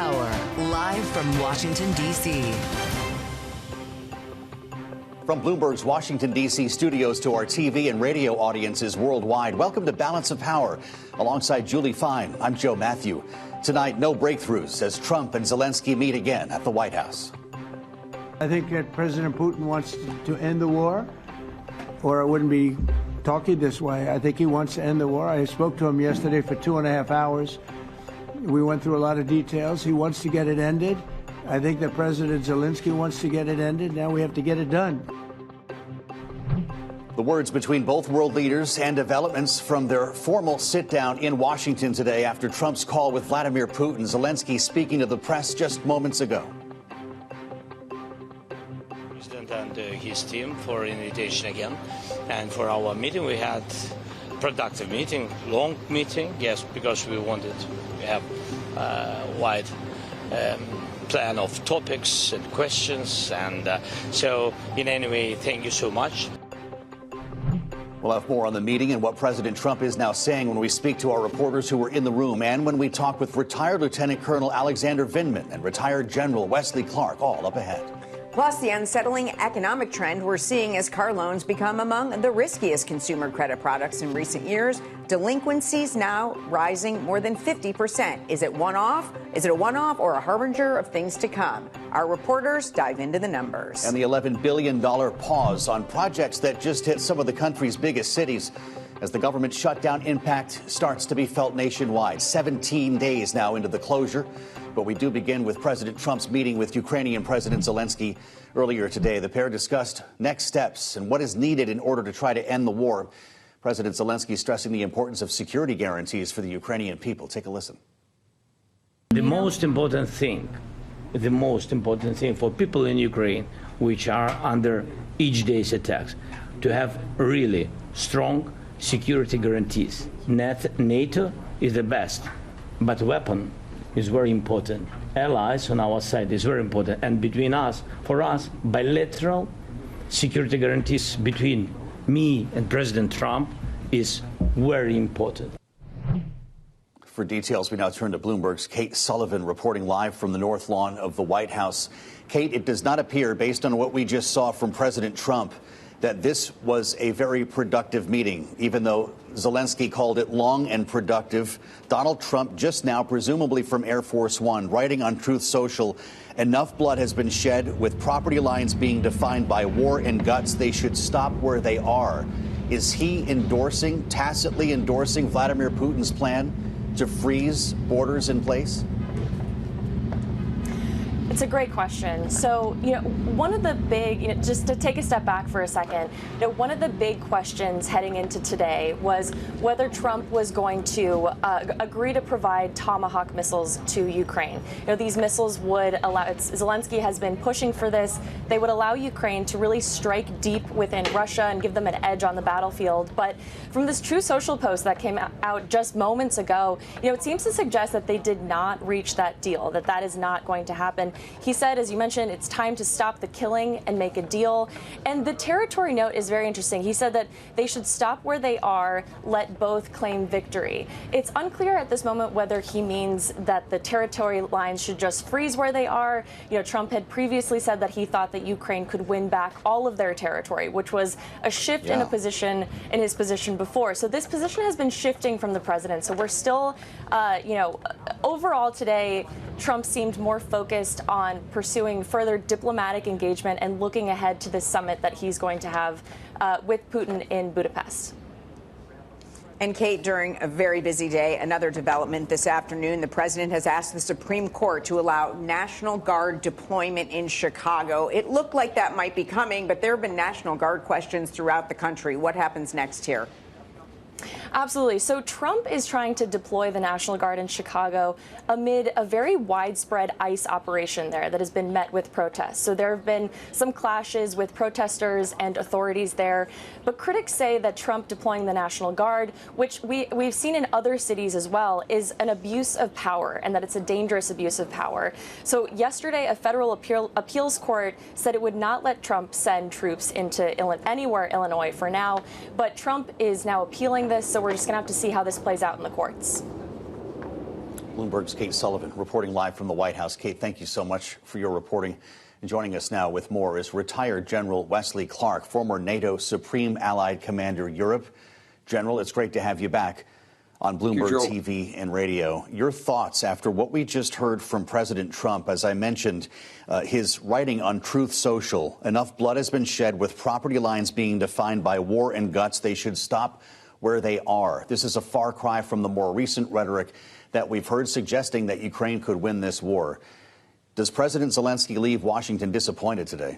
Power, live from Washington, D.C. From Bloomberg's Washington, D.C. studios to our TV and radio audiences worldwide, welcome to Balance of Power. Alongside Julie Fine, I'm Joe Matthew. Tonight, no breakthroughs as Trump and Zelensky meet again at the White House. I think that President Putin wants to end the war, or I wouldn't be talking this way. I think he wants to end the war. I spoke to him yesterday for 2.5 hours. We went through a lot of details. He wants to get it ended. I think that President Zelenskiy wants to get it ended. Now we have to get it done. The words between both world leaders and developments from their formal sit-down in Washington today after Trump's call with Vladimir Putin. Zelensky speaking to the press just moments ago. President and his team for invitation again. And for our meeting, we had productive meeting, long meeting, yes, because we wanted to have a wide plan of topics and questions. And so, in any way, thank you so much. We'll have more on the meeting and what President Trump is now saying when we speak to our reporters who were in the room and when we talk with retired Lieutenant Colonel Alexander Vindman and retired General Wesley Clark, all up ahead. Plus, the unsettling economic trend we're seeing as car loans become among the riskiest consumer credit products in recent years. Delinquencies now rising more than 50%. Is it one-off? Is it a one-off or a harbinger of things to come? Our reporters dive into the numbers. And the $11 billion pause on projects that just hit some of the country's biggest cities as the government shutdown impact starts to be felt nationwide. 17 days now into the closure. But we do begin with President Trump's meeting with Ukrainian President Zelenskiy. Earlier today, the pair discussed next steps and what is needed in order to try to end the war. President Zelensky stressing the importance of security guarantees for the Ukrainian people. Take a listen. The most important thing for people in Ukraine, which are under each day's attacks, to have really strong security guarantees. NATO is the best, but weapon is very important. Allies on our side is very important. And between us, for us, bilateral security guarantees between me and President Trump is very important. For details, we now turn to Bloomberg's Kate Sullivan reporting live from the North Lawn of the White House. Kate, it does not appear, based on what we just saw from President Trump, that this was a very productive meeting, even though Zelensky called it long and productive. Donald Trump just now, presumably from Air Force One, writing on Truth Social, enough blood has been shed with property lines being defined by war and guts. They should stop where they are. Is he tacitly endorsing Vladimir Putin's plan to freeze borders in place? It's a great question. So, one of the big, just to take a step back for a second, one of the big questions heading into today was whether Trump was going to agree to provide Tomahawk missiles to Ukraine. These missiles would allow, Zelensky has been pushing for this, they would allow Ukraine to really strike deep within Russia and give them an edge on the battlefield. But from this Truth Social post that came out just moments ago, it seems to suggest that they did not reach that deal, that is not going to happen. He said, as you mentioned, it's time to stop the killing and make a deal. And the territory note is very interesting. He said that they should stop where they are, let both claim victory. It's unclear at this moment whether he means that the territory lines should just freeze where they are. Trump had previously said that he thought that Ukraine could win back all of their territory, which was a shift in his position before. So this position has been shifting from the president. So we're still, overall today, Trump seemed more focused on pursuing further diplomatic engagement and looking ahead to this summit that he's going to have with Putin in Budapest. And Kate, during a very busy day, another development this afternoon, the president has asked the Supreme Court to allow National Guard deployment in Chicago. It looked like that might be coming, but there have been National Guard questions throughout the country. What happens next here? Absolutely. So Trump is trying to deploy the National Guard in Chicago amid a very widespread ICE operation there that has been met with protests. So there have been some clashes with protesters and authorities there. But critics say that Trump deploying the National Guard, which we've seen in other cities as well, is an abuse of power and that it's a dangerous abuse of power. So yesterday, a federal appeals court said it would not let Trump send troops into anywhere Illinois for now. But Trump is now appealing this, so we're just going to have to see how this plays out in the courts. Bloomberg's Kate Sullivan reporting live from the White House. Kate, thank you so much for your reporting. And joining us now with more is retired General Wesley Clark, former NATO Supreme Allied Commander Europe. General, it's great to have you back on Bloomberg TV and radio. Your thoughts after what we just heard from President Trump, as I mentioned, his writing on Truth Social. Enough blood has been shed with property lines being defined by war and guts. They should stop where they are. This is a far cry from the more recent rhetoric that we've heard suggesting that Ukraine could win this war. Does President Zelensky leave Washington disappointed today?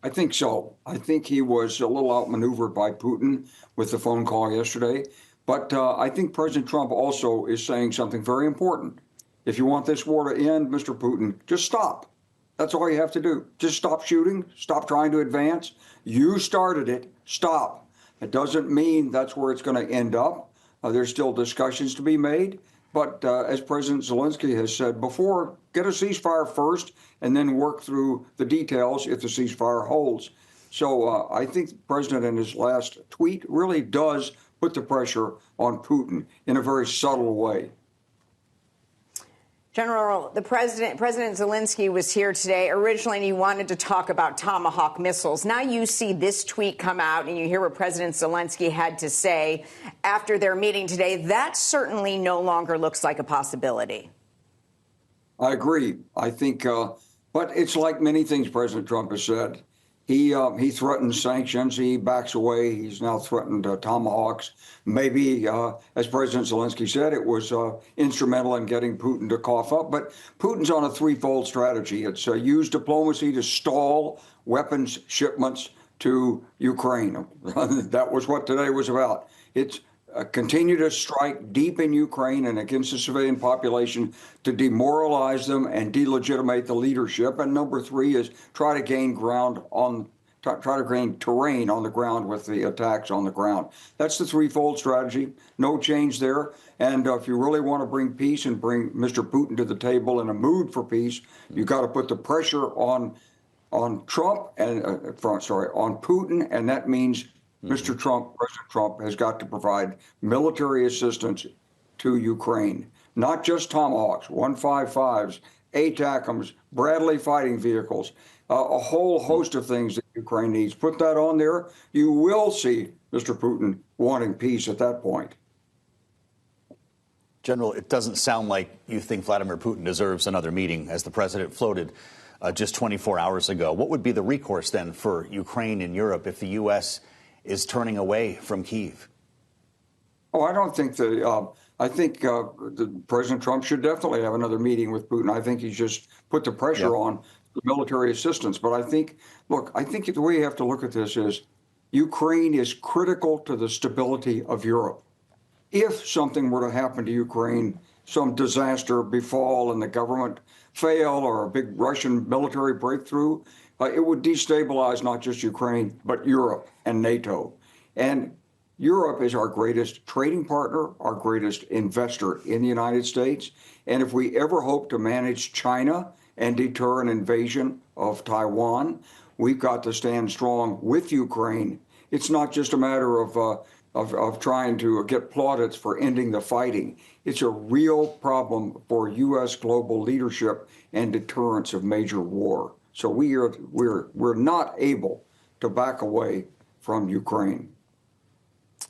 I think so. I think he was a little outmaneuvered by Putin with the phone call yesterday. But I think President Trump also is saying something very important. If you want this war to end, Mr. Putin, just stop. That's all you have to do. Just stop shooting. Stop trying to advance. You started it. Stop. It doesn't mean that's where it's going to end up. There's still discussions to be made. But as President Zelensky has said before, get a ceasefire first and then work through the details if the ceasefire holds. So I think the president in his last tweet really does put the pressure on Putin in a very subtle way. General, President Zelensky was here today. Originally, he wanted to talk about Tomahawk missiles. Now you see this tweet come out and you hear what President Zelensky had to say after their meeting today. That certainly no longer looks like a possibility. I agree. I think, but it's like many things President Trump has said. He threatens sanctions. He backs away. He's now threatened Tomahawks. Maybe, as President Zelensky said, it was instrumental in getting Putin to cough up. But Putin's on a threefold strategy. It's use diplomacy to stall weapons shipments to Ukraine. That was what today was about. It's continue to strike deep in Ukraine and against the civilian population to demoralize them and delegitimate the leadership. And number three is try to gain terrain on the ground with the attacks on the ground. That's the threefold strategy. No change there. And if you really want to bring peace and bring Mr. Putin to the table in a mood for peace, you got to put the pressure on Trump and on Putin, and that means Mr. Trump, President Trump, has got to provide military assistance to Ukraine, not just Tomahawks, 155s, ATACMs, Bradley fighting vehicles, a whole host of things that Ukraine needs. Put that on there. You will see Mr. Putin wanting peace at that point. General, it doesn't sound like you think Vladimir Putin deserves another meeting, as the president floated just 24 hours ago. What would be the recourse then for Ukraine and Europe if the U.S. is turning away from Kyiv? Oh, I don't think that. I think President Trump should definitely have another meeting with Putin. I think he's just put the pressure on the military assistance. But I think, look, I think the way you have to look at this is Ukraine is critical to the stability of Europe. If something were to happen to Ukraine, some disaster befall and the government fail or a big Russian military breakthrough, it would destabilize not just Ukraine, but Europe and NATO. And Europe is our greatest trading partner, our greatest investor in the United States. And if we ever hope to manage China and deter an invasion of Taiwan, we've got to stand strong with Ukraine. It's not just a matter of trying to get plaudits for ending the fighting. It's a real problem for U.S. global leadership and deterrence of major war. So we're not able to back away from Ukraine.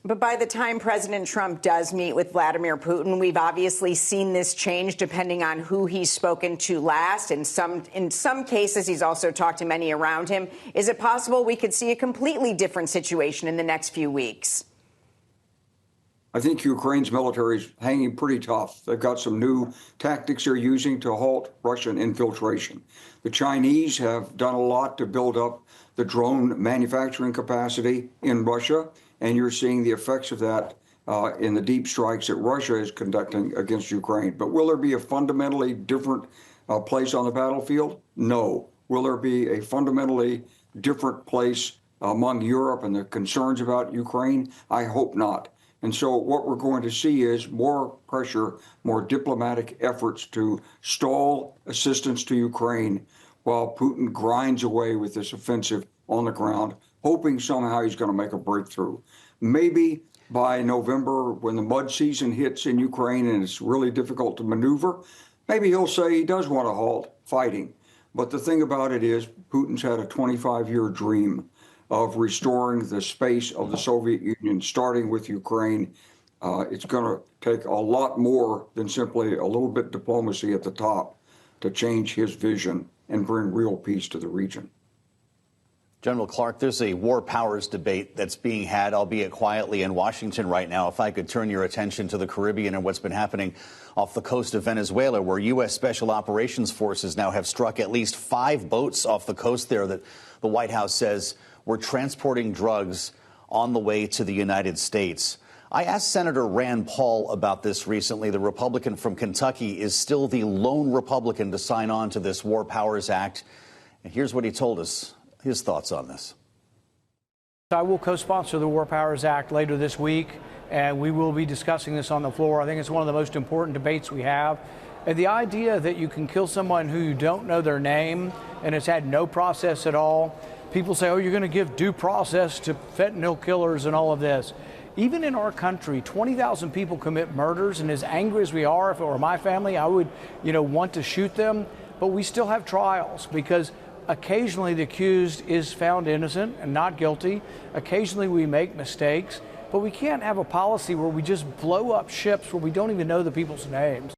But by the time President Trump does meet with Vladimir Putin, we've obviously seen this change depending on who he's spoken to last. In some cases, he's also talked to many around him. Is it possible we could see a completely different situation in the next few weeks? I think Ukraine's military is hanging pretty tough. They've got some new tactics they're using to halt Russian infiltration. The Chinese have done a lot to build up the drone manufacturing capacity in Russia, and you're seeing the effects of that in the deep strikes that Russia is conducting against Ukraine. But will there be a fundamentally different place on the battlefield? No. Will there be a fundamentally different place among Europe and the concerns about Ukraine? I hope not. And so what we're going to see is more pressure, more diplomatic efforts to stall assistance to Ukraine while Putin grinds away with this offensive on the ground hoping somehow he's going to make a breakthrough. Maybe by November, when the mud season hits in Ukraine and it's really difficult to maneuver, maybe he'll say he does want to halt fighting. But the thing about it is, Putin's had a 25-year dream of restoring the space of the Soviet Union, starting with Ukraine. It's going to take a lot more than simply a little bit of diplomacy at the top to change his vision and bring real peace to the region. General Clark, there's a war powers debate that's being had, albeit quietly, in Washington right now. If I could turn your attention to the Caribbean and what's been happening off the coast of Venezuela, where U.S. Special Operations Forces now have struck at least 5 boats off the coast there that the White House says were transporting drugs on the way to the United States. I asked Senator Rand Paul about this recently. The Republican from Kentucky is still the lone Republican to sign on to this War Powers Act. And here's what he told us, his thoughts on this. I will co-sponsor the War Powers Act later this week, and we will be discussing this on the floor. I think it's one of the most important debates we have. And the idea that you can kill someone who you don't know their name and has had no process at all. People say, oh, you're going to give due process to fentanyl killers and all of this. Even in our country, 20,000 people commit murders, and as angry as we are, if it were my family, I would, want to shoot them. But we still have trials because occasionally the accused is found innocent and not guilty. Occasionally we make mistakes, but we can't have a policy where we just blow up ships where we don't even know the people's names.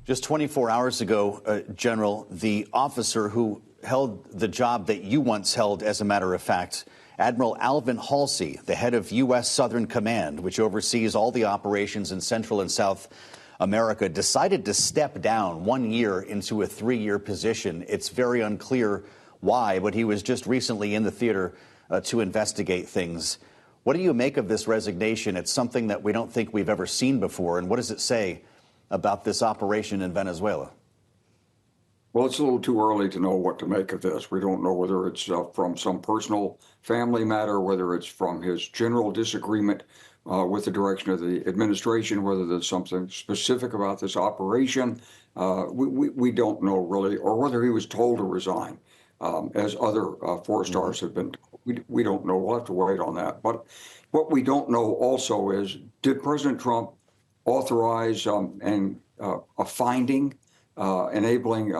Just 24 hours ago, General, the officer who held the job that you once held, as a matter of fact, Admiral Alvin Halsey, the head of U.S. Southern Command, which oversees all the operations in Central and South America, decided to step down 1 year into a 3-year position. It's very unclear why, but he was just recently in the theater to investigate things. What do you make of this resignation? It's something that we don't think we've ever seen before. And what does it say about this operation in Venezuela? Well, it's a little too early to know what to make of this. We don't know whether it's from some personal family matter, whether it's from his general disagreement with the direction of the administration, whether there's something specific about this operation. We don't know really, or whether he was told to resign, as other 4-stars have been told. We don't know. We'll have to wait on that. But what we don't know also is, did President Trump authorize a finding enabling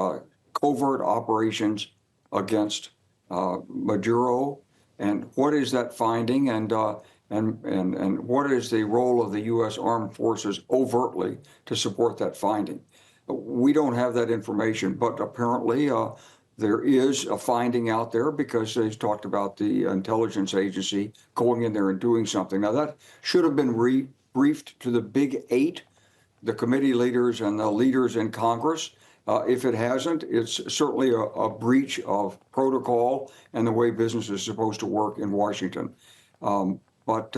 covert operations against Maduro, and what is that finding, and what is the role of the U.S. Armed Forces overtly to support that finding? We don't have that information, but apparently there is a finding out there because they've talked about the intelligence agency going in there and doing something. Now, that should have been briefed to the Big 8, the committee leaders and the leaders in Congress. If it hasn't, it's certainly a breach of protocol and the way business is supposed to work in Washington. But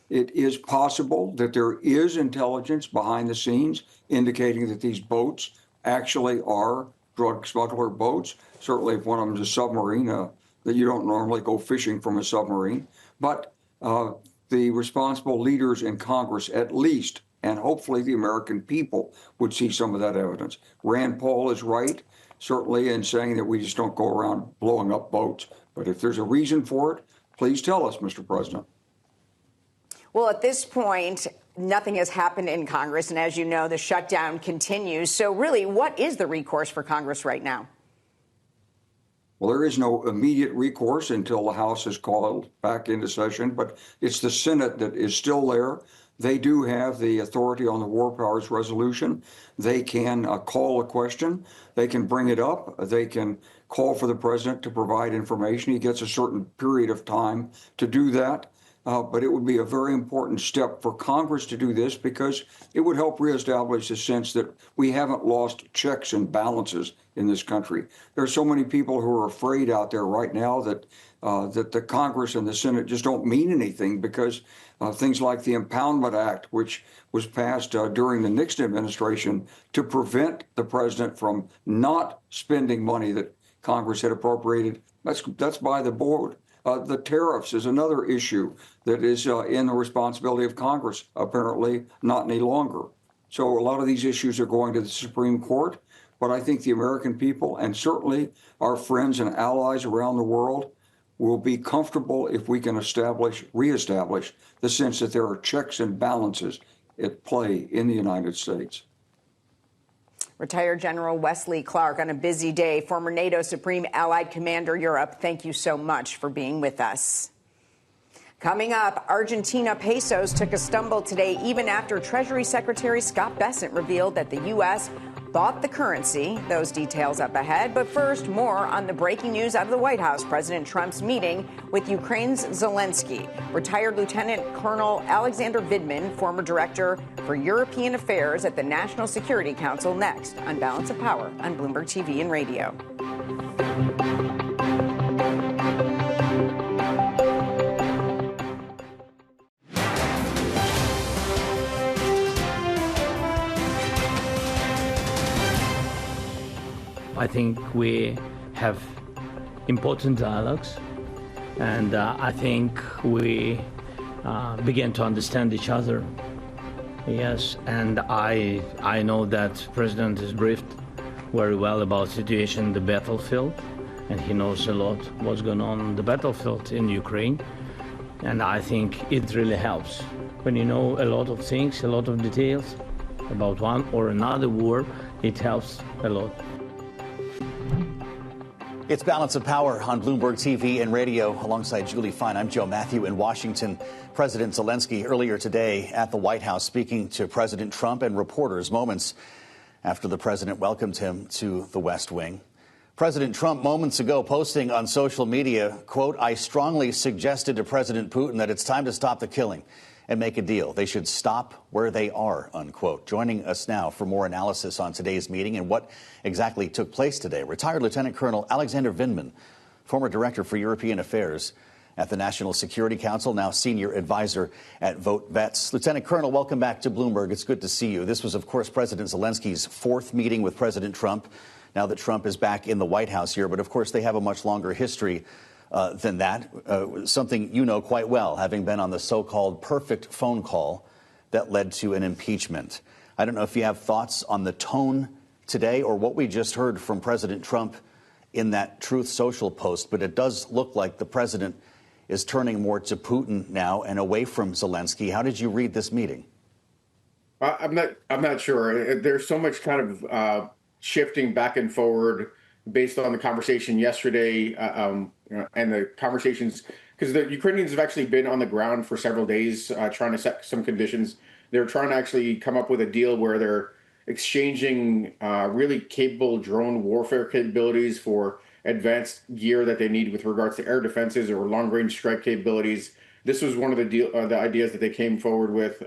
it is possible that there is intelligence behind the scenes indicating that these boats actually are drug smuggler boats. Certainly if one of them is a submarine, that you don't normally go fishing from a submarine. But the responsible leaders in Congress, at least, and hopefully the American people, would see some of that evidence. Rand Paul is right, certainly, in saying that we just don't go around blowing up boats. But if there's a reason for it, please tell us, Mr. President. Well, at this point, nothing has happened in Congress. And as you know, the shutdown continues. So really, what is the recourse for Congress right now? Well, there is no immediate recourse until the House is called back into session, but it's the Senate that is still there. They do have the authority on the War Powers Resolution. They can call a question. They can bring it up. They can call for the president to provide information. He gets a certain period of time to do that. But it would be a very important step for Congress to do this because it would help reestablish a sense that we haven't lost checks and balances in this country. There are so many people who are afraid out there right now that that the Congress and the Senate just don't mean anything because things like the Impoundment Act, which was passed during the Nixon administration to prevent the president from not spending money that Congress had appropriated, that's by the board. The tariffs is another issue that is in the responsibility of Congress, apparently not any longer. So a lot of these issues are going to the Supreme Court, but I think the American people and certainly our friends and allies around the world will be comfortable if we can reestablish the sense that there are checks and balances at play in the United States. Retired General Wesley Clark on a busy day, former NATO Supreme Allied Commander Europe. Thank you so much for being with us. Coming up, Argentina pesos took a stumble today even after Treasury Secretary Scott Bessent revealed that the U.S. bought the currency. Those details up ahead. But first, more on the breaking news out of the White House. President Trump's meeting with Ukraine's Zelensky. Retired Lieutenant Colonel Alexander Vindman, former Director for European Affairs at the National Security Council, next on Balance of Power on Bloomberg TV and Radio. I think we have important dialogues, and I think we begin to understand each other. Yes, and I know that President is briefed very well about the situation in the battlefield, and he knows a lot what's going on the battlefield in Ukraine, and I think it really helps when you know a lot of things, a lot of details about one or another war. It helps a lot. It's Balance of Power on Bloomberg TV and radio alongside Julie Fine. I'm Joe Matthew in Washington. President Zelensky earlier today at the White House speaking to President Trump and reporters moments after the president welcomed him to the West Wing. President Trump moments ago posting on social media, quote, "I strongly suggested to President Putin that it's time to stop the killing and make a deal. They should stop where they are," unquote. Joining us now for more analysis on today's meeting and what exactly took place today, retired Lieutenant Colonel Alexander Vindman, former Director for European Affairs at the National Security Council, now Senior Advisor at Votevets. Lieutenant Colonel, welcome back to Bloomberg. It's good to see you. This was, of course, President Zelensky's fourth meeting with President Trump, now that Trump is back in the White House here. But, of course, they have a much longer history than that, something you know quite well, having been on the so-called perfect phone call that led to an impeachment. I don't know if you have thoughts on the tone today or what we just heard from President Trump in that Truth Social post, but it does look like the president is turning more to Putin now and away from Zelensky. How did you read this meeting? I'm not sure. There's so much kind of shifting back and forward based on the conversation yesterday and the conversations, because the Ukrainians have actually been on the ground for several days trying to set some conditions. They're trying to actually come up with a deal where they're exchanging really capable drone warfare capabilities for advanced gear that they need with regards to air defenses or long-range strike capabilities. This was one of the ideas that they came forward with.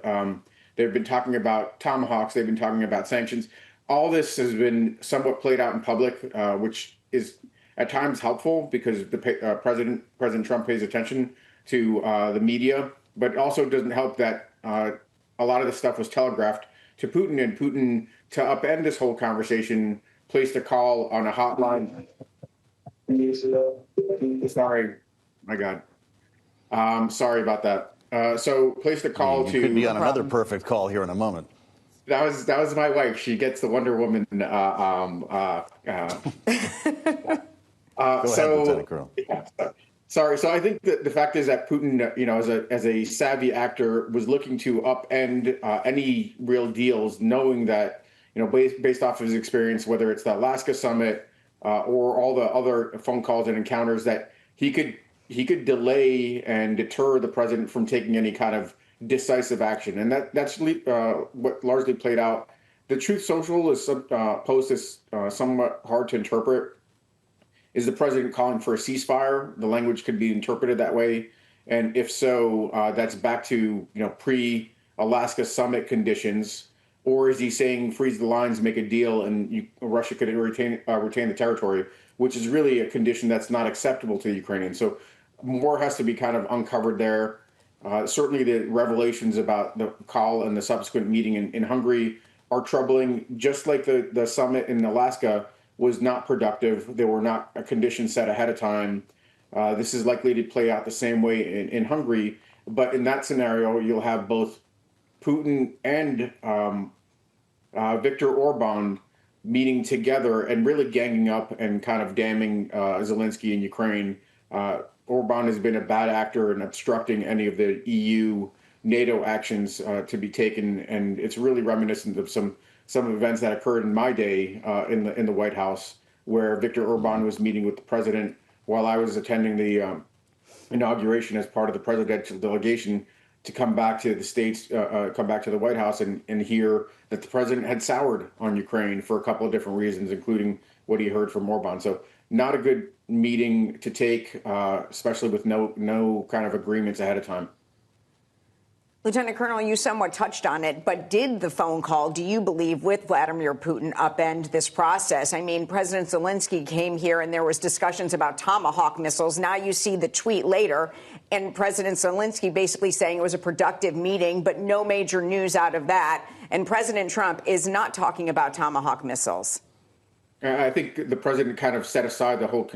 They've been talking about tomahawks. They've been talking about sanctions. All this has been somewhat played out in public, which is at times helpful because the President Trump pays attention to the media, but it also doesn't help that a lot of this stuff was telegraphed to Putin, and Putin, to upend this whole conversation, placed a call on a hotline. Sorry, my God. Sorry about that. So placed a call to. You could be on another perfect call here in a moment. That was my wife. She gets the Wonder Woman. Go ahead, Lieutenant Colonel. Yeah, sorry. So I think that the fact is that Putin, as a savvy actor, was looking to upend any real deals, knowing that, based off of his experience, whether it's the Alaska summit or all the other phone calls and encounters, that he could delay and deter the president from taking any kind of decisive action, and that's what largely played out. The Truth Social post is somewhat hard to interpret. Is the president calling for a ceasefire? The language could be interpreted that way, and if so, that's back to pre-Alaska summit conditions, or is he saying freeze the lines, make a deal, and Russia could retain the territory, which is really a condition that's not acceptable to the Ukrainians. So more has to be kind of uncovered there. Certainly the revelations about the call and the subsequent meeting in Hungary are troubling, just like the summit in Alaska was not productive. There were not a condition set ahead of time. This is likely to play out the same way in Hungary. But in that scenario, you'll have both Putin and Viktor Orban meeting together and really ganging up and kind of damning Zelensky in Ukraine. Orban has been a bad actor in obstructing any of the EU NATO actions to be taken, and it's really reminiscent of some events that occurred in my day in the White House, where Viktor Orban was meeting with the president while I was attending the inauguration as part of the presidential delegation to come back to the States, come back to the White House and hear that the president had soured on Ukraine for a couple of different reasons, including what he heard from Orban. So not a good meeting to take, especially with no kind of agreements ahead of time. Lieutenant Colonel, you somewhat touched on it, but did the phone call, do you believe, with Vladimir Putin upend this process? I mean, President Zelensky came here and there was discussions about Tomahawk missiles. Now you see the tweet later and President Zelensky basically saying it was a productive meeting, but no major news out of that. And President Trump is not talking about Tomahawk missiles. I think the president kind of set aside the whole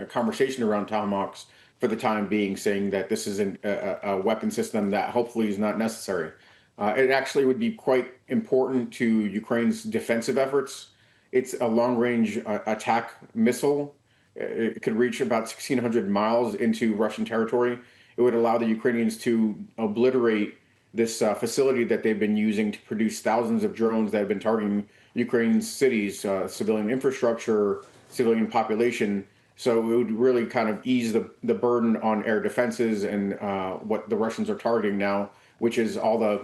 conversation around Tomahawks for the time being, saying that this is a weapon system that hopefully is not necessary. It actually would be quite important to Ukraine's defensive efforts. It's a long-range attack missile. It could reach about 1,600 miles into Russian territory. It would allow the Ukrainians to obliterate this facility that they've been using to produce thousands of drones that have been targeting Ukraine's cities, civilian infrastructure, civilian population. So it would really kind of ease the burden on air defenses and what the Russians are targeting now, which is all the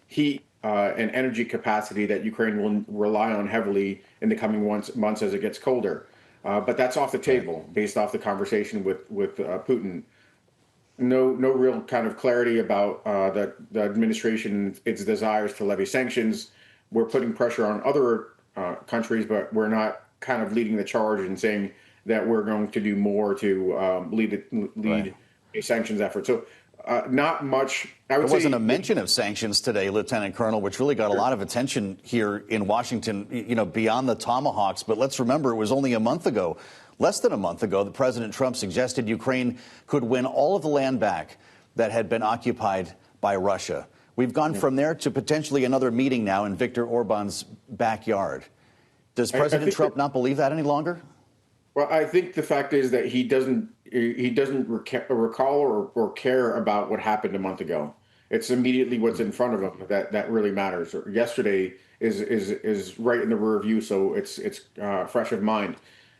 heat and energy capacity that Ukraine will rely on heavily in the coming months as it gets colder. But that's off the table based off the conversation with Putin. No real kind of clarity about the administration, its desires to levy sanctions. We're putting pressure on other countries, but we're not kind of leading the charge and saying that we're going to do more to lead a sanctions effort. So not much. I would say there wasn't a mention of sanctions today, Lieutenant Colonel, which really got a lot of attention here in Washington, beyond the Tomahawks. But let's remember, it was only a month ago, less than a month ago, that President Trump suggested Ukraine could win all of the land back that had been occupied by Russia. We've gone from there to potentially another meeting now in Viktor Orban's backyard. Does President Trump not believe that any longer? Well, I think the fact is that he doesn't recall or care about what happened a month ago. It's immediately what's in front of him that really matters. Yesterday is right in the rear view, so it's fresh of mind.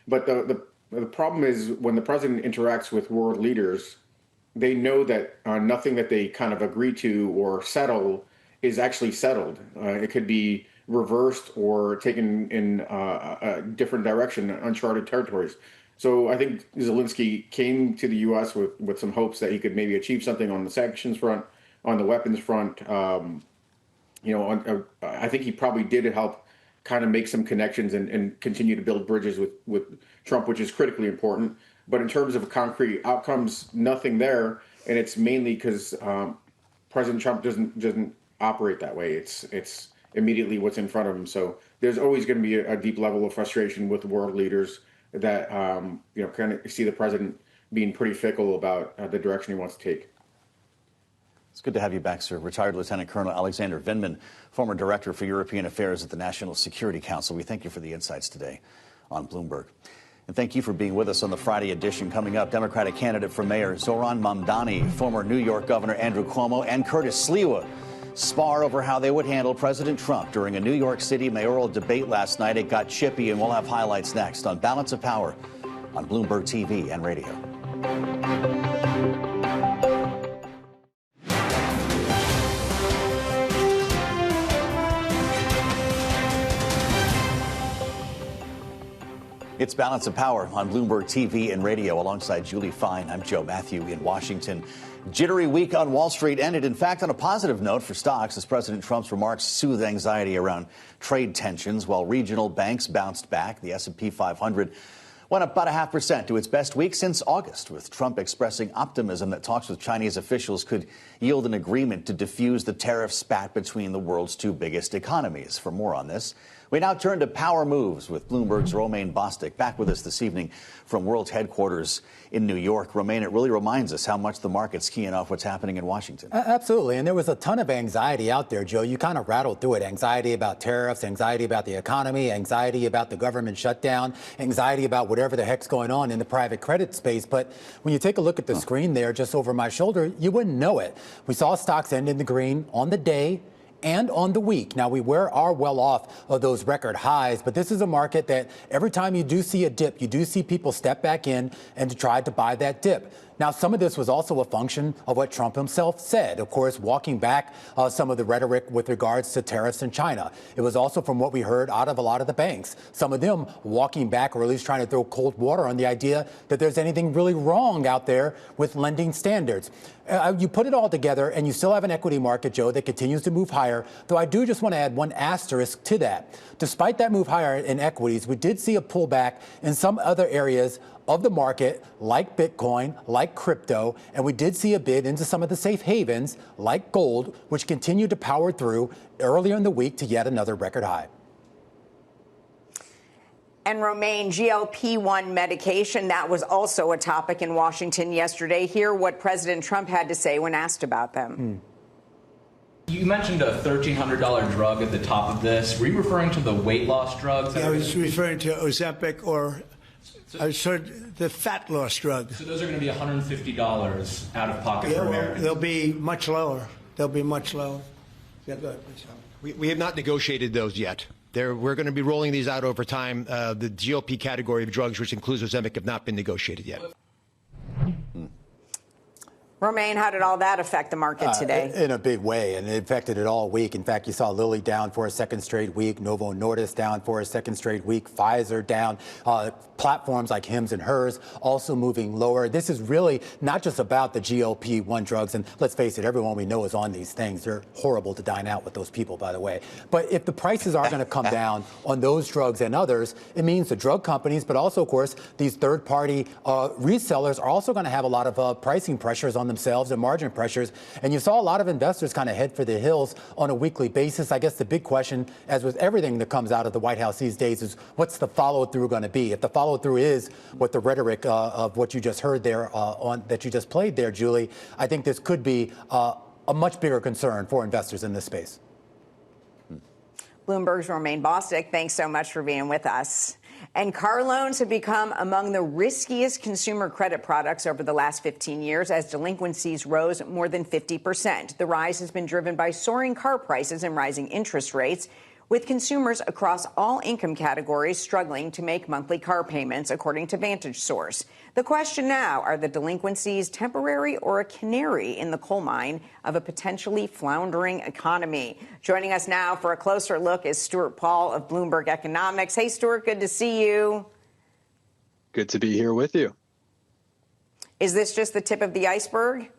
But the problem is when the president interacts with world leaders, they know that nothing that they kind of agree to or settle is actually settled. It could be reversed or taken in a different direction, uncharted territories. So I think Zelensky came to the U.S. with some hopes that he could maybe achieve something on the sanctions front, on the weapons front. I think he probably did help kind of make some connections and continue to build bridges with Trump, which is critically important. But in terms of concrete outcomes, nothing there. And it's mainly because President Trump doesn't operate that way. It's immediately what's in front of him. So there's always going to be a deep level of frustration with world leaders that kind of see the president being pretty fickle about the direction he wants to take. It's good to have you back, sir. Retired Lieutenant Colonel Alexander Vindman, former Director for European Affairs at the National Security Council. We thank you for the insights today on Bloomberg. And thank you for being with us on the Friday edition. Coming up, Democratic candidate for mayor Zoran Mamdani, former New York Governor Andrew Cuomo, and Curtis Sliwa spar over how they would handle President Trump during a New York City mayoral debate last night. It got chippy, and we'll have highlights next on Balance of Power on Bloomberg TV and radio. It's Balance of Power on Bloomberg TV and radio alongside Julie Fine. I'm Joe Matthew in Washington. Jittery week on Wall Street ended, in fact, on a positive note for stocks as President Trump's remarks soothed anxiety around trade tensions while regional banks bounced back. The S&P 500 went up about 0.5% to its best week since August, with Trump expressing optimism that talks with Chinese officials could yield an agreement to defuse the tariff spat between the world's two biggest economies. For more on this, We now turn to power moves with Bloomberg's Romaine Bostick back with us this evening from World Headquarters in New York. Romaine, it really reminds us how much the market's keying off what's happening in Washington. Absolutely. And there was a ton of anxiety out there, Joe. You kind of rattled through it. Anxiety about tariffs, anxiety about the economy, anxiety about the government shutdown, anxiety about whatever the heck's going on in the private credit space. But when you take a look at the screen there just over my shoulder, you wouldn't know it. We saw stocks end in the green on the day and on the week. Now, we are well off of those record highs, but this is a market that every time you do see a dip, you do see people step back in and to try to buy that dip. Now, some of this was also a function of what Trump himself said, of course, walking back some of the rhetoric with regards to tariffs in China. It was also from what we heard out of a lot of the banks, some of them walking back or at least trying to throw cold water on the idea that there's anything really wrong out there with lending standards. You put it all together and you still have an equity market, Joe, that continues to move higher, though I do just want to add one asterisk to that. Despite that move higher in equities, we did see a pullback in some other areas of the market, like Bitcoin, like crypto, and we did see a bid into some of the safe havens, like gold, which continued to power through earlier in the week to yet another record high. And Romaine, GLP-1 medication, that was also a topic in Washington yesterday. Hear what President Trump had to say when asked about them. You mentioned a $1,300 drug at the top of this. Were you referring to the weight loss drugs? I was referring to Ozempic or I heard the fat loss drug. So those are going to be $150 out of pocket for Americans? They'll be much lower. They'll be much lower. Yeah, go ahead, please. We have not negotiated those yet. We're going to be rolling these out over time. The GLP category of drugs, which includes Ozempic, have not been negotiated yet. Romaine, how did all that affect the market today? In a big way, and it affected it all week. In fact, you saw Lilly down for a second straight week, Novo Nordisk down for a second straight week, Pfizer down. Platforms like Hims and Hers also moving lower. This is really not just about the GLP-1 drugs, and let's face it, everyone we know is on these things. They're horrible to dine out with those people, by the way. But if the prices are going to come down on those drugs and others, it means the drug companies, but also, of course, these third-party resellers are also going to have a lot of pricing pressures on themselves and margin pressures. And you saw a lot of investors kind of head for the hills on a weekly basis. I guess the big question, as with everything that comes out of the White House these days, is what's the follow-through going to be? If the follow-through is what the rhetoric of what you just heard there that you just played there, Julie, I think this could be a much bigger concern for investors in this space. Bloomberg's Romaine Bostick, thanks so much for being with us. And car loans have become among the riskiest consumer credit products over the last 15 years as delinquencies rose more than 50%. The rise has been driven by soaring car prices and rising interest rates, with consumers across all income categories struggling to make monthly car payments, according to VantageSource. The question now, are the delinquencies temporary or a canary in the coal mine of a potentially floundering economy? Joining us now for a closer look is Stuart Paul of Bloomberg Economics. Hey, Stuart, good to see you. Good to be here with you. Is this just the tip of the iceberg?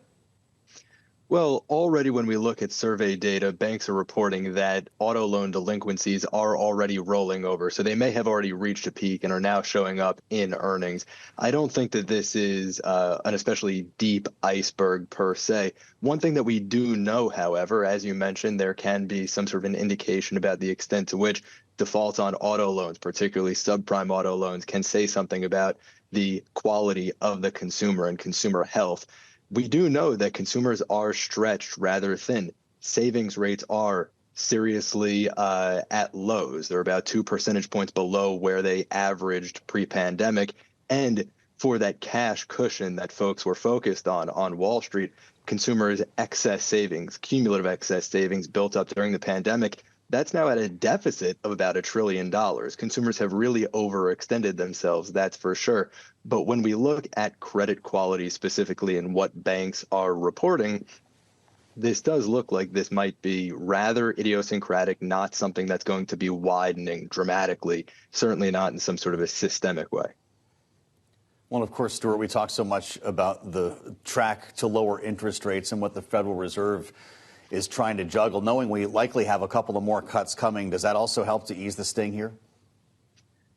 Well, already when we look at survey data, banks are reporting that auto loan delinquencies are already rolling over. So they may have already reached a peak and are now showing up in earnings. I don't think that this is an especially deep iceberg per se. One thing that we do know, however, as you mentioned, there can be some sort of an indication about the extent to which defaults on auto loans, particularly subprime auto loans, can say something about the quality of the consumer and consumer health. We do know that consumers are stretched rather thin. Savings rates are seriously at lows. They're about 2 percentage points below where they averaged pre-pandemic. And for that cash cushion that folks were focused on Wall Street, consumers' excess savings, cumulative excess savings built up during the pandemic, that's now at a deficit of about $1 trillion. Consumers have really overextended themselves, that's for sure. But when we look at credit quality specifically and what banks are reporting, this does look like this might be rather idiosyncratic, not something that's going to be widening dramatically, certainly not in some sort of a systemic way. Well, of course, Stuart, we talk so much about the track to lower interest rates and what the Federal Reserve is trying to juggle. Knowing we likely have a couple of more cuts coming, does that also help to ease the sting here?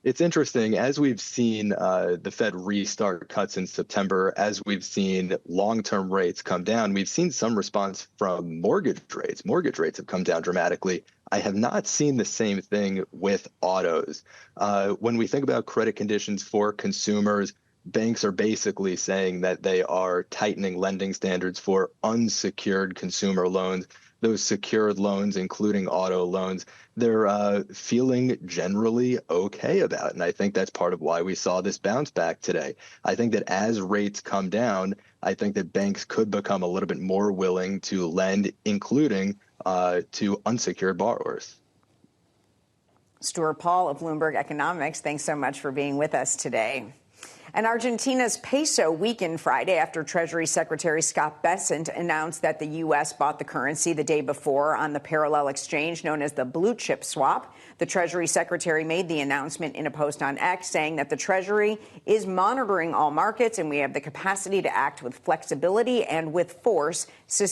It's interesting, as we've seen the Fed restart cuts in September, as we've seen long-term rates come down, we've seen some response from mortgage rates. Mortgage rates have come down dramatically. I have not seen the same thing with autos. When we think about credit conditions for consumers, banks are basically saying that they are tightening lending standards for unsecured consumer loans. Those secured loans, including auto loans, they're feeling generally okay about. And I think that's part of why we saw this bounce back today. I think that as rates come down, I think that banks could become a little bit more willing to lend, including to unsecured borrowers. Stuart Paul of Bloomberg Economics, thanks so much for being with us today. And Argentina's peso weakened Friday after Treasury Secretary Scott Bessent announced that the U.S. bought the currency the day before on the parallel exchange known as the blue chip swap. The Treasury Secretary made the announcement in a post on X, saying that the Treasury is monitoring all markets and we have the capacity to act with flexibility and with force to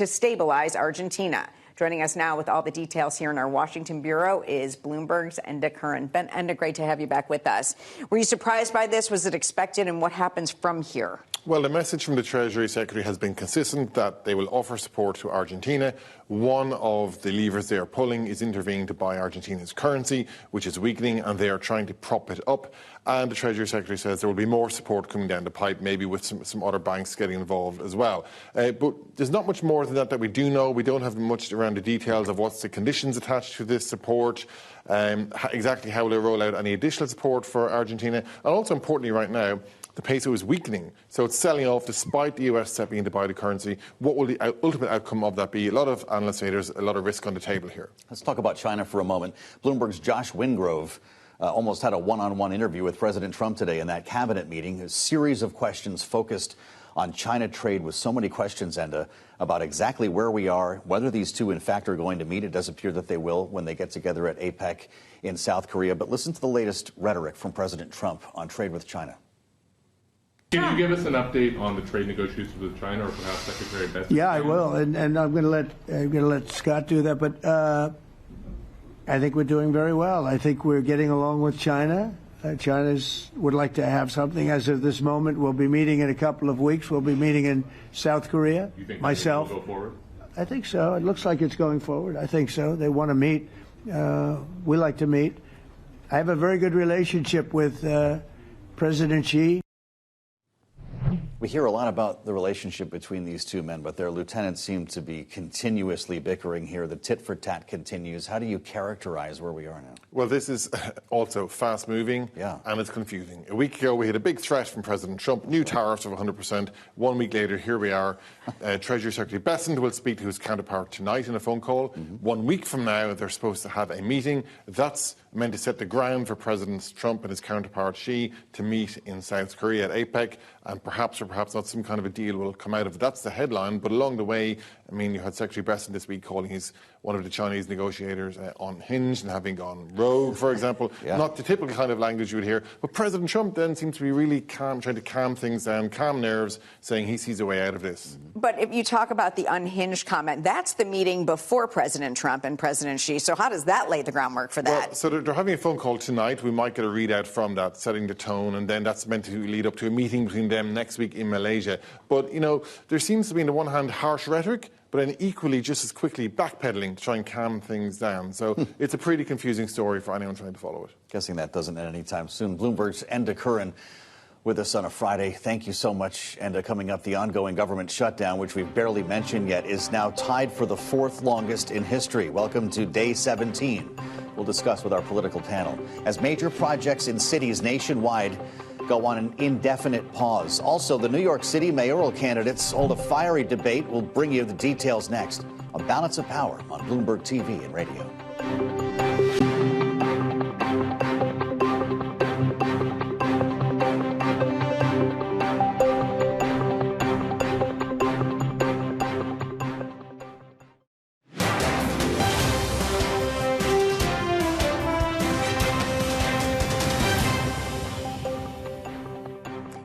stabilize Argentina. Joining us now with all the details here in our Washington bureau is Bloomberg's Enda Curran. Enda, great to have you back with us. Were you surprised by this? Was it expected? And what happens from here? Well, the message from the Treasury Secretary has been consistent that they will offer support to Argentina. One of the levers they are pulling is intervening to buy Argentina's currency, which is weakening, and they are trying to prop it up. And the Treasury Secretary says there will be more support coming down the pipe, maybe with some other banks getting involved as well. But there's not much more than that we do know. We don't have much around the details of what's the conditions attached to this support, exactly how they roll out any additional support for Argentina. And also importantly right now, the peso is weakening, so it's selling off despite the US stepping in to buy the currency. What will the ultimate outcome of that be? A lot of analysts say there's a lot of risk on the table here. Let's talk about China for a moment. Bloomberg's Josh Wingrove almost had a one-on-one interview with President Trump today in that cabinet meeting. A series of questions focused on China trade with so many questions, Enda, about exactly where we are, whether these two, in fact, are going to meet. It does appear that they will when they get together at APEC in South Korea. But listen to the latest rhetoric from President Trump on trade with China. Can you give us an update on the trade negotiations with China, or perhaps Secretary Bessent? Yeah, I will, and I'm going to let Scott do that. But I think we're doing very well. I think we're getting along with China. China would like to have something as of this moment. We'll be meeting in a couple of weeks. We'll be meeting in South Korea. You think myself will go forward? I think so. It looks like it's going forward. I think so. They want to meet. We like to meet. I have a very good relationship with President Xi. We hear a lot about the relationship between these two men, but their lieutenants seem to be continuously bickering here. The tit-for-tat continues. How do you characterize where we are now? Well, this is also fast-moving, and it's confusing. A week ago, we had a big threat from President Trump, new tariffs of 100%. 1 week later, here we are. Treasury Secretary Bessent will speak to his counterpart tonight in a phone call. 1 week from now, they're supposed to have a meeting. That's meant to set the ground for President Trump and his counterpart Xi to meet in South Korea at APEC, and perhaps or perhaps not some kind of a deal will come out of it. That's the headline, but along the way, I mean, you had Secretary Bessent this week calling one of the Chinese negotiators unhinged and having gone rogue, for example. Not the typical kind of language you would hear. But President Trump then seems to be really calm, trying to calm things down, calm nerves, saying he sees a way out of this. But if you talk about the unhinged comment, that's the meeting before President Trump and President Xi. So how does that lay the groundwork for that? Well, so they're having a phone call tonight. We might get a readout from that, setting the tone, and then that's meant to lead up to a meeting between them next week in Malaysia. But, you know, there seems to be, on the one hand, harsh rhetoric, but then equally just as quickly backpedaling to try and calm things down. So it's a pretty confusing story for anyone trying to follow it. Guessing that doesn't end anytime soon. Bloomberg's Enda Curran with us on a Friday. Thank you so much. Enda, coming up, the ongoing government shutdown, which we've barely mentioned yet, is now tied for the fourth longest in history. Welcome to day 17. We'll discuss with our political panel as major projects in cities nationwide go on an indefinite pause. Also, the New York City mayoral candidates hold a fiery debate. We'll bring you the details next. A balance of power on Bloomberg TV and radio.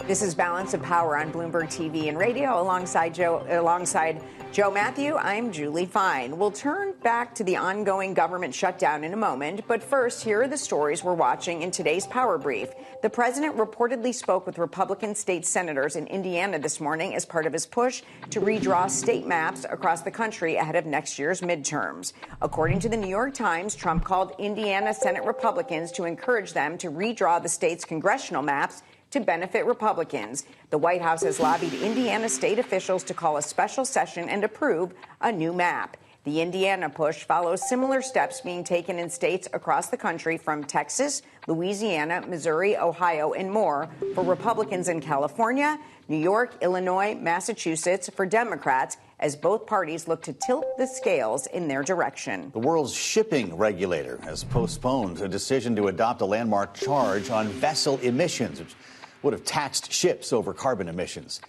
This is Balance of Power on Bloomberg TV and radio. Alongside Joe Matthew, I'm Julie Fine. We'll turn back to the ongoing government shutdown in a moment, but first, here are the stories we're watching in today's Power Brief. The president reportedly spoke with Republican state senators in Indiana this morning as part of his push to redraw state maps across the country ahead of next year's midterms. According to the New York Times, Trump called Indiana Senate Republicans to encourage them to redraw the state's congressional maps to benefit Republicans. The White House has lobbied Indiana state officials to call a special session and approve a new map. The Indiana push follows similar steps being taken in states across the country from Texas, Louisiana, Missouri, Ohio, and more for Republicans in California, New York, Illinois, Massachusetts for Democrats, as both parties look to tilt the scales in their direction. The world's shipping regulator has postponed a decision to adopt a landmark charge on vessel emissions, which would have taxed ships over carbon emissions.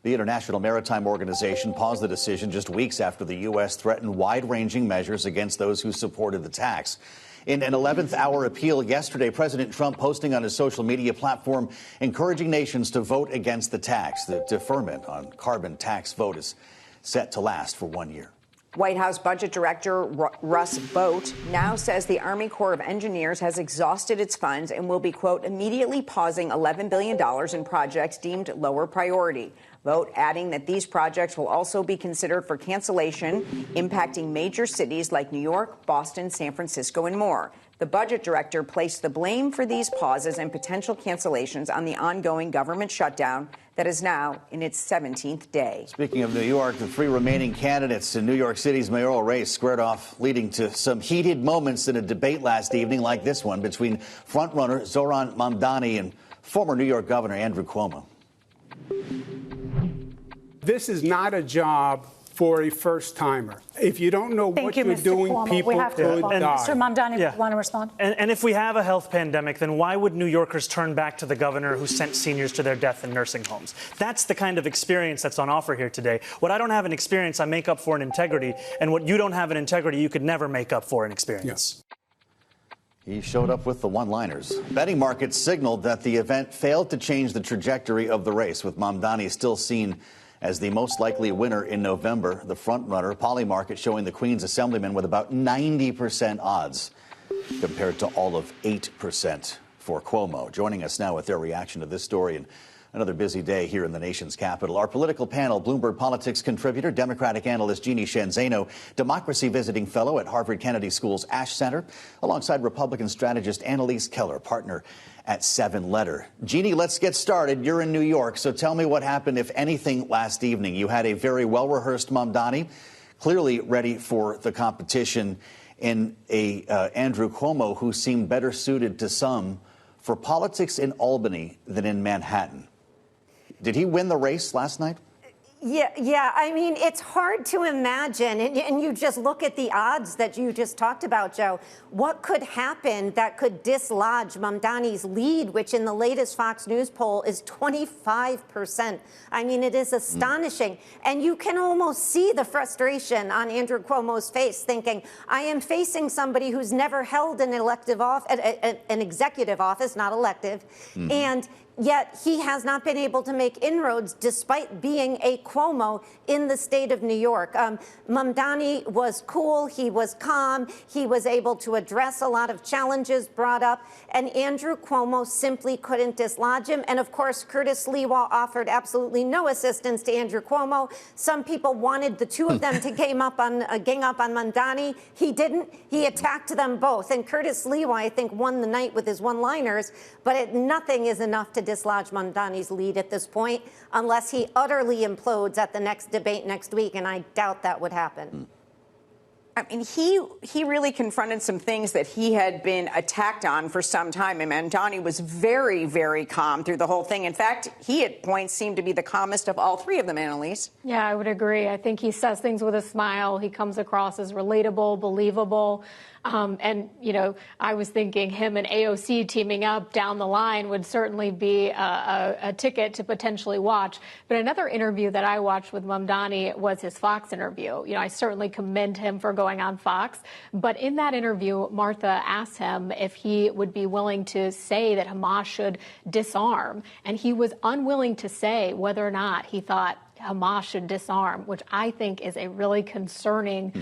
The International Maritime Organization paused the decision just weeks after the U.S. threatened wide-ranging measures against those who supported the tax. In an 11th-hour appeal yesterday, President Trump posting on his social media platform encouraging nations to vote against the tax. The deferment on carbon tax vote is set to last for 1 year. White House Budget Director Russ Vought now says the Army Corps of Engineers has exhausted its funds and will be, quote, immediately pausing $11 billion in projects deemed lower priority. Vought adding that these projects will also be considered for cancellation, impacting major cities like New York, Boston, San Francisco, and more. The budget director placed the blame for these pauses and potential cancellations on the ongoing government shutdown that is now in its 17th day. Speaking of New York, the three remaining candidates in New York City's mayoral race squared off, leading to some heated moments in a debate last evening like this one between frontrunner Zoran Mamdani and former New York Governor Andrew Cuomo. This is not a job for a first-timer. If you don't know what you're doing, people could die. Mr. Mamdani, want to respond? And if we have a health pandemic, then why would New Yorkers turn back to the governor who sent seniors to their death in nursing homes? That's the kind of experience that's on offer here today. What I don't have in experience, I make up for in integrity. And what you don't have in integrity, you could never make up for in experience. He showed up with the one-liners. Betting markets signaled that the event failed to change the trajectory of the race, with Mamdani still seen as the most likely winner in November. The frontrunner, Polymarket, showing the Queen's Assemblyman with about 90% odds compared to all of 8% for Cuomo. Joining us now with their reaction to this story and another busy day here in the nation's capital. Our political panel, Bloomberg Politics contributor, Democratic analyst Jeannie Sheehan Zaino, democracy visiting fellow at Harvard Kennedy School's Ash Center, alongside Republican strategist Annalise Keller, partner at 7 Letter. Jeannie, let's get started. You're in New York, so tell me what happened, if anything, last evening. You had a very well-rehearsed Mamdani, clearly ready for the competition, and a Andrew Cuomo who seemed better suited to some for politics in Albany than in Manhattan. Did he win the race last night? Yeah. I mean, it's hard to imagine, and you just look at the odds that you just talked about, Joe. What could happen that could dislodge Mamdani's lead, which in the latest Fox News poll is 25%? I mean, it is astonishing. And you can almost see the frustration on Andrew Cuomo's face, thinking, I am facing somebody who's never held an elective office, an executive office, not elective, and yet he has not been able to make inroads despite being a Cuomo in the state of New York. Mamdani was cool. He was calm. He was able to address a lot of challenges brought up. And Andrew Cuomo simply couldn't dislodge him. And, of course, Curtis Sliwa offered absolutely no assistance to Andrew Cuomo. Some people wanted the two of them to gang up on Mamdani. He didn't. He attacked them both. And Curtis Sliwa, I think, won the night with his one-liners. But nothing is enough to dislodge Mamdani's lead at this point, unless he utterly implodes at the next debate next week, and I doubt that would happen. I mean, he really confronted some things that he had been attacked on for some time, and Mamdani was very, very calm through the whole thing. In fact, he at points seemed to be the calmest of all three of them, Annalise. Yeah, I would agree. I think he says things with a smile. He comes across as relatable, believable. And, you know, I was thinking him and AOC teaming up down the line would certainly be a ticket to potentially watch. But another interview that I watched with Mamdani was his Fox interview. You know, I certainly commend him for going on Fox. But in that interview, Martha asked him if he would be willing to say that Hamas should disarm. And he was unwilling to say whether or not he thought Hamas should disarm, which I think is a really concerning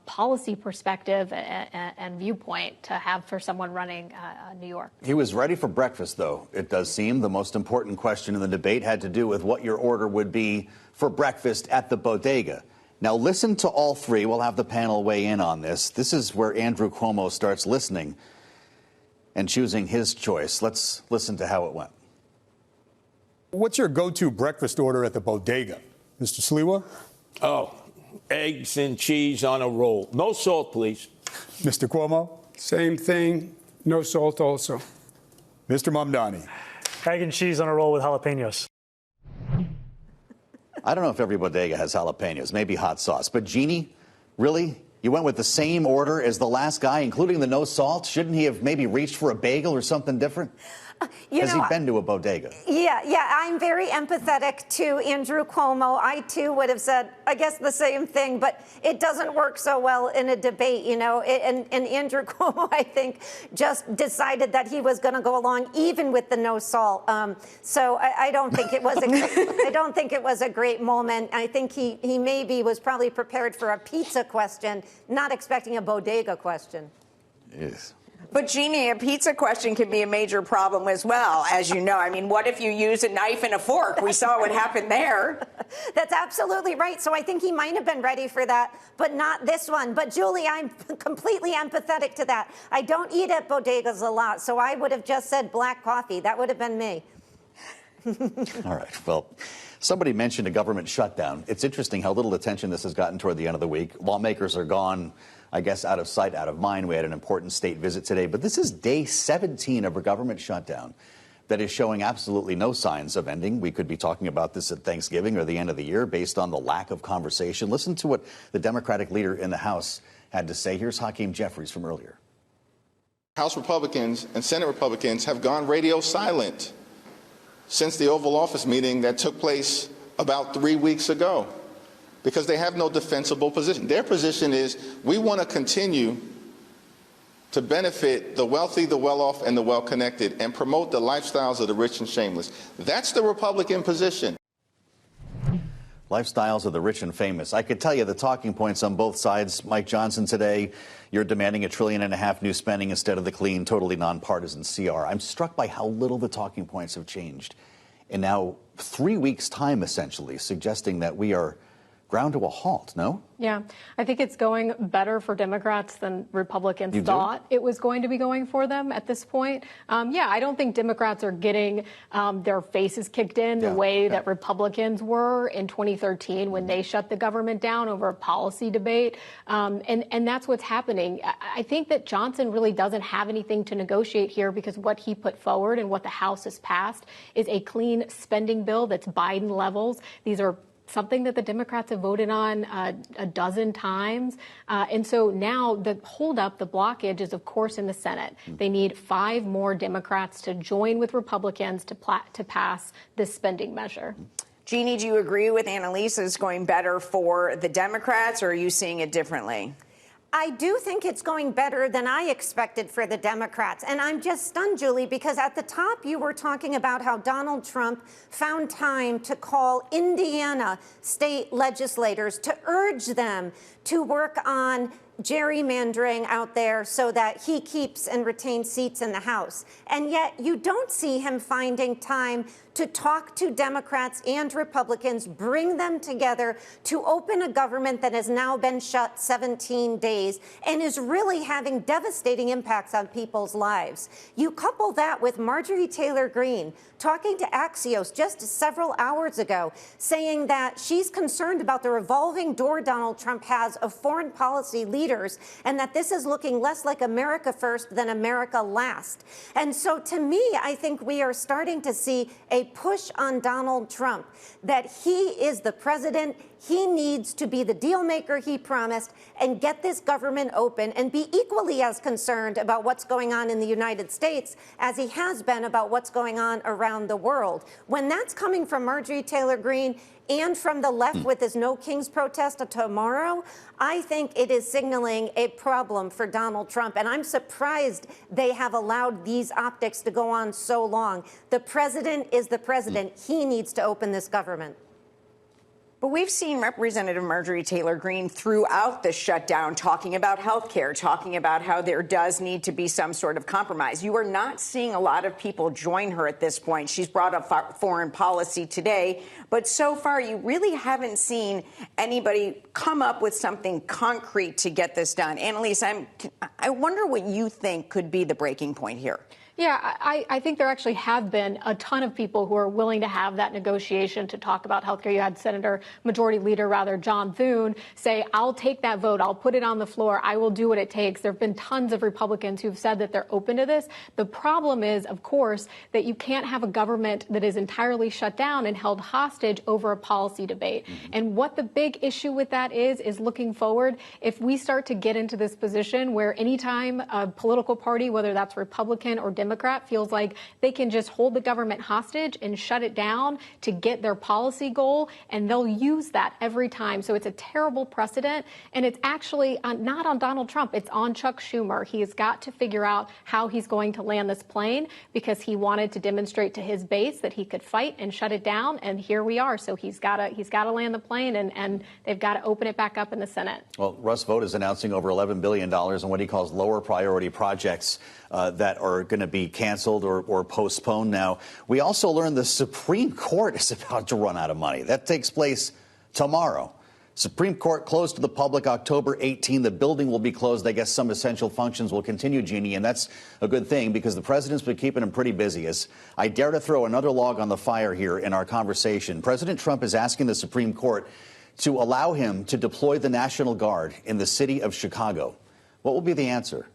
policy perspective and viewpoint to have for someone running New York. He was ready for breakfast, though, it does seem. The most important question in the debate had to do with what your order would be for breakfast at the bodega. Now, listen to all three. We'll have the panel weigh in on this. This is where Andrew Cuomo starts listening and choosing his choice. Let's listen to how it went. What's your go-to breakfast order at the bodega, Mr. Sliwa? Oh, eggs and cheese on a roll. No salt, please. Mr. Cuomo? Same thing, no salt also. Mr. Mamdani? Egg and cheese on a roll with jalapenos. I don't know if every bodega has jalapenos, maybe hot sauce. But Jeannie, really? You went with the same order as the last guy, including the no salt? Shouldn't he have maybe reached for a bagel or something different? Has he been to a bodega? Yeah, I'm very empathetic to Andrew Cuomo. I, too, would have said, I guess, the same thing, but it doesn't work so well in a debate, you know. And Andrew Cuomo, I think, just decided that he was going to go along even with the no salt. So I don't think it was I don't think it was a great moment. I think he maybe was probably prepared for a pizza question, not expecting a bodega question. Yes. But, Jeannie, a pizza question can be a major problem as well, as you know. I mean, what if you use a knife and a fork? We saw what happened there. That's absolutely right. So I think he might have been ready for that, but not this one. But, Julie, I'm completely empathetic to that. I don't eat at bodegas a lot, so I would have just said black coffee. That would have been me. All right. Well, somebody mentioned a government shutdown. It's interesting how little attention this has gotten toward the end of the week. Lawmakers are gone, I guess, out of sight, out of mind. We had an important state visit today. But this is day 17 of a government shutdown that is showing absolutely no signs of ending. We could be talking about this at Thanksgiving or the end of the year based on the lack of conversation. Listen to what the Democratic leader in the House had to say. Here's Hakeem Jeffries from earlier. House Republicans and Senate Republicans have gone radio silent since the Oval Office meeting that took place about 3 weeks ago, because they have no defensible position. Their position is, we want to continue to benefit the wealthy, the well-off, and the well-connected, and promote the lifestyles of the rich and shameless. That's the Republican position. Lifestyles of the rich and famous. I could tell you the talking points on both sides. Mike Johnson today, you're demanding $1.5 trillion new spending instead of the clean, totally nonpartisan CR. I'm struck by how little the talking points have changed. In now 3 weeks' time, essentially, suggesting that we are ground to a halt, no? Yeah, I think it's going better for Democrats than Republicans thought it was going to be going for them at this point. Yeah, I don't think Democrats are getting their faces kicked in the way that Republicans were in 2013 when they shut the government down over a policy debate. And that's what's happening. I think that Johnson really doesn't have anything to negotiate here because what he put forward and what the House has passed is a clean spending bill that's Biden levels. These are something that the Democrats have voted on a dozen times. And so now the holdup, the blockage is, of course, in the Senate. They need 5 more Democrats to join with Republicans to pass this spending measure. Jeannie, do you agree with Annalise it's going better for the Democrats, or are you seeing it differently? I do think it's going better than I expected for the Democrats. And I'm just stunned, Julie, because at the top you were talking about how Donald Trump found time to call Indiana state legislators to urge them to work on gerrymandering out there so that he keeps and retains seats in the House. And yet you don't see him finding time to talk to Democrats and Republicans, bring them together to open a government that has now been shut 17 days and is really having devastating impacts on people's lives. You couple that with Marjorie Taylor Greene talking to Axios just several hours ago, saying that she's concerned about the revolving door Donald Trump has of foreign policy leaders and that this is looking less like America first than America last. And so to me, I think we are starting to see a push on Donald Trump, that he is the president, He needs to be the deal maker he promised and get this government open and be equally as concerned about what's going on in the United States as he has been about what's going on around the world. When that's coming from Marjorie Taylor Greene and from the left with this No Kings protest tomorrow, I think it is signaling a problem for Donald Trump. And I'm surprised they have allowed these optics to go on so long. The president is the president. He needs to open this government. But we've seen Representative Marjorie Taylor Greene throughout the shutdown talking about health care, talking about how there does need to be some sort of compromise. You are not seeing a lot of people join her at this point. She's brought up foreign policy today, but so far you really haven't seen anybody come up with something concrete to get this done. Annalise, I wonder what you think could be the breaking point here. Yeah, I think there actually have been a ton of people who are willing to have that negotiation to talk about healthcare. You had Majority Leader John Thune say, I'll take that vote. I'll put it on the floor. I will do what it takes. There have been tons of Republicans who've said that they're open to this. The problem is, of course, that you can't have a government that is entirely shut down and held hostage over a policy debate. And what the big issue with that is looking forward, if we start to get into this position where anytime a political party, whether that's Republican or Democrat, feels like they can just hold the government hostage and shut it down to get their policy goal, and they'll use that every time. So it's a terrible precedent, and it's actually not on Donald Trump. It's on Chuck Schumer. He has got to figure out how he's going to land this plane because he wanted to demonstrate to his base that he could fight and shut it down, and here we are. So he's got to land the plane, and they've got to open it back up in the Senate. Well, Russ Vought is announcing over $11 billion on what he calls lower priority projects that are going to be canceled or postponed now. We also learned the Supreme Court is about to run out of money. That takes place tomorrow. Supreme Court closed to the public October 18. The building will be closed. I guess some essential functions will continue, Jeannie, and that's a good thing because the president's been keeping him pretty busy. As I dare to throw another log on the fire here in our conversation, President Trump is asking the Supreme Court to allow him to deploy the National Guard in the city of Chicago. What will be the answer?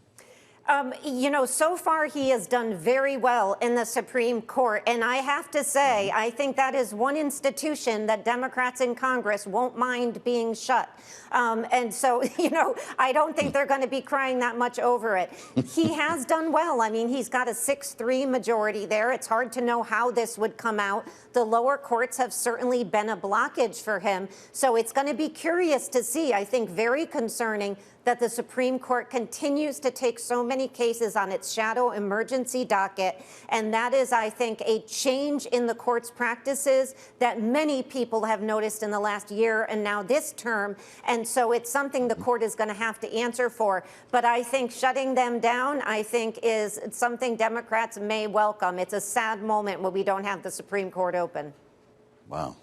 So far he has done very well in the Supreme Court. And I have to say, I think that is one institution that Democrats in Congress won't mind being shut. And so, I don't think they're going to be crying that much over it. He has done well. I mean, he's got a 6-3 majority there. It's hard to know how this would come out. The lower courts have certainly been a blockage for him. So it's going to be curious to see, I think very concerning, that the Supreme Court continues to take so many cases on its shadow emergency docket. And that is, I think, a change in the court's practices that many people have noticed in the last year and now this term. And so it's something the court is going to have to answer for. But I think shutting them down, I think, is something Democrats may welcome. It's a sad moment when we don't have the Supreme Court open. Wow.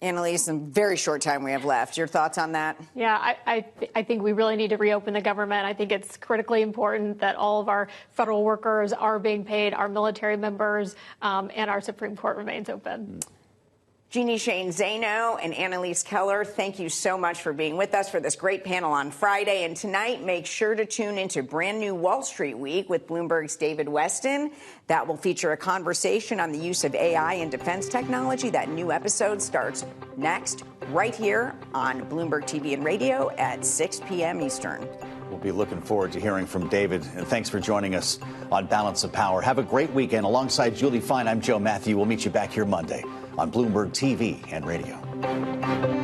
Annalise, in a very short time we have left. Your thoughts on that? Yeah, I think we really need to reopen the government. I think it's critically important that all of our federal workers are being paid, our military members, and our Supreme Court remains open. Jeannie Shane Zaino and Annalise Keller, thank you so much for being with us for this great panel on Friday. And tonight, make sure to tune into Brand New Wall Street Week with Bloomberg's David Weston. That will feature a conversation on the use of AI in defense technology. That new episode starts next, right here on Bloomberg TV and radio at 6 p.m. Eastern. We'll be looking forward to hearing from David. And thanks for joining us on Balance of Power. Have a great weekend. Alongside Julie Fine, I'm Joe Matthew. We'll meet you back here Monday on Bloomberg TV and radio.